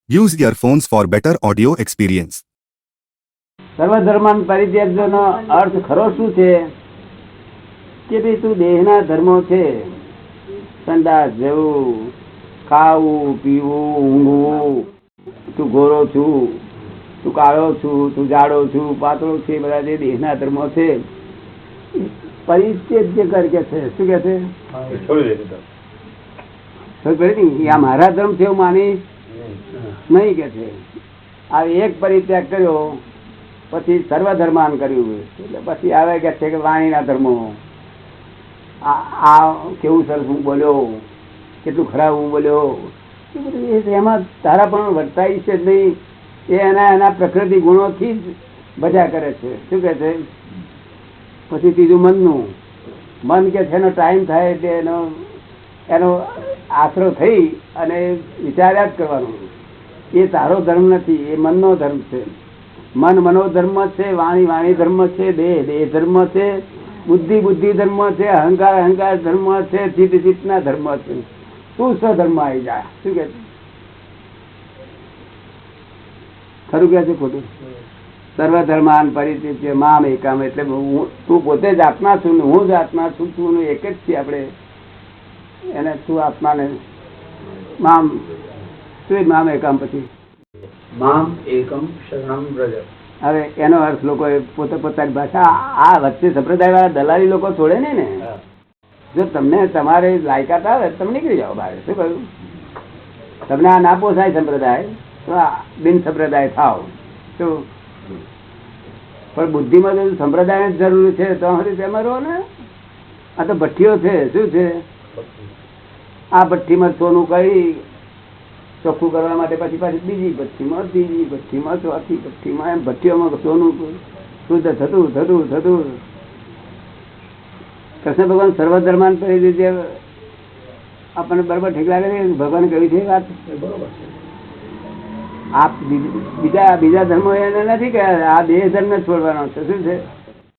Use earphones for better audio experience. સર્વધર્માન પરિત્યાગનો અર્થ ખરો શું છે કે ભાઈ તું દેહના ધર્મો છે, સંડાસ જવું, ખાવું પીવું ઊંઘવું, તું ગોરો છું, તું કાળો છું, તું જાડો છું, પાતળો છે, બધા જે દેહના ધર્મો છે પરિત્યાગ કર કે છે. શું કે છે? આ મારા ધર્મ છે એવું માનીશ નહીં કે છે. આ એક પરિત્યાગ કર્યો પછી સર્વધર્માન કર્યું, એટલે પછી આવે કે છે કે વાણીના ધર્મો, આ કેવું સરસ હું બોલ્યો, કેટલું ખરાબ હું બોલ્યો, એમાં તારા પણ વર્તાય છે જ નહીં. એ એના પ્રકૃતિ ગુણોથી જ બજા કરે છે. શું કે છે? પછી ત્રીજું મનનું. મન કે છે એનો ટાઈમ થાય એટલે એનો આશરો થઈ અને વિચાર્યા જ કરવાનું. એ તારો ધર્મ નથી, એ મનનો ધર્મ છે. મન મનોધર્મ છે, વાણી વાણી ધર્મ છે, દેહ ધર્મ છે, બુદ્ધિ બુદ્ધિ ધર્મ છે, અહંકાર અહંકાર ધર્મ છે, ચિત્ત ચિત્તના ધર્મ છે. તું સ્વધર્મ આવી જાય. શું કે ખરું કે છે ખોટું? સર્વધર્માન પરિત્યજ્ય મામ એકામ, એટલે તું પોતે જ આત્મા છું, હું જ આત્મા છું, તું એક જ છીએ આપણે. એને તું આત્માને મામ, શું મામ એકામ પછી મામ એકમ શરણમ વ્રજ. હવે એનો અર્થ લોકો પોતે પોતાની ભાષા, આ વચ્ચે સંપ્રદાય વાળા દલાલી લોકો છોડે નહીં ને. જો તમને તમારે લાયકાત આવે તમે નીકળી જાઓ બહાર. શું કહ્યું? તમને આ ના પોસાય સંપ્રદાય તો બિન સંપ્રદાય થાવ. શું પણ બુદ્ધિમાં જો સંપ્રદાય જ જરૂરી છે તો તેમાં રહો ને. આ તો ભઠ્ઠીઓ છે. શું છે? આ ભઠ્ઠીમાં સોનું કઈ ચોખ્ખું કરવા માટે પછી પાછી બીજી ભઠ્ઠીમાં, ત્રીજી ભઠ્ઠીમાં, ચોથી ભઠ્ઠીમાં, એમ ભઠ્ઠીઓમાં સોનું શુદ્ધ થતું થતું થતું. કૃષ્ણ ભગવાન સર્વધર્માન કરી રીતે આપણને બરાબર ઠીક લાગે છે. ભગવાને કહ્યું છે વાત બરોબર. આ બીજા ધર્મો એને નથી કે આ દેહ ધર્મ છોડવાનો છે. શું છે?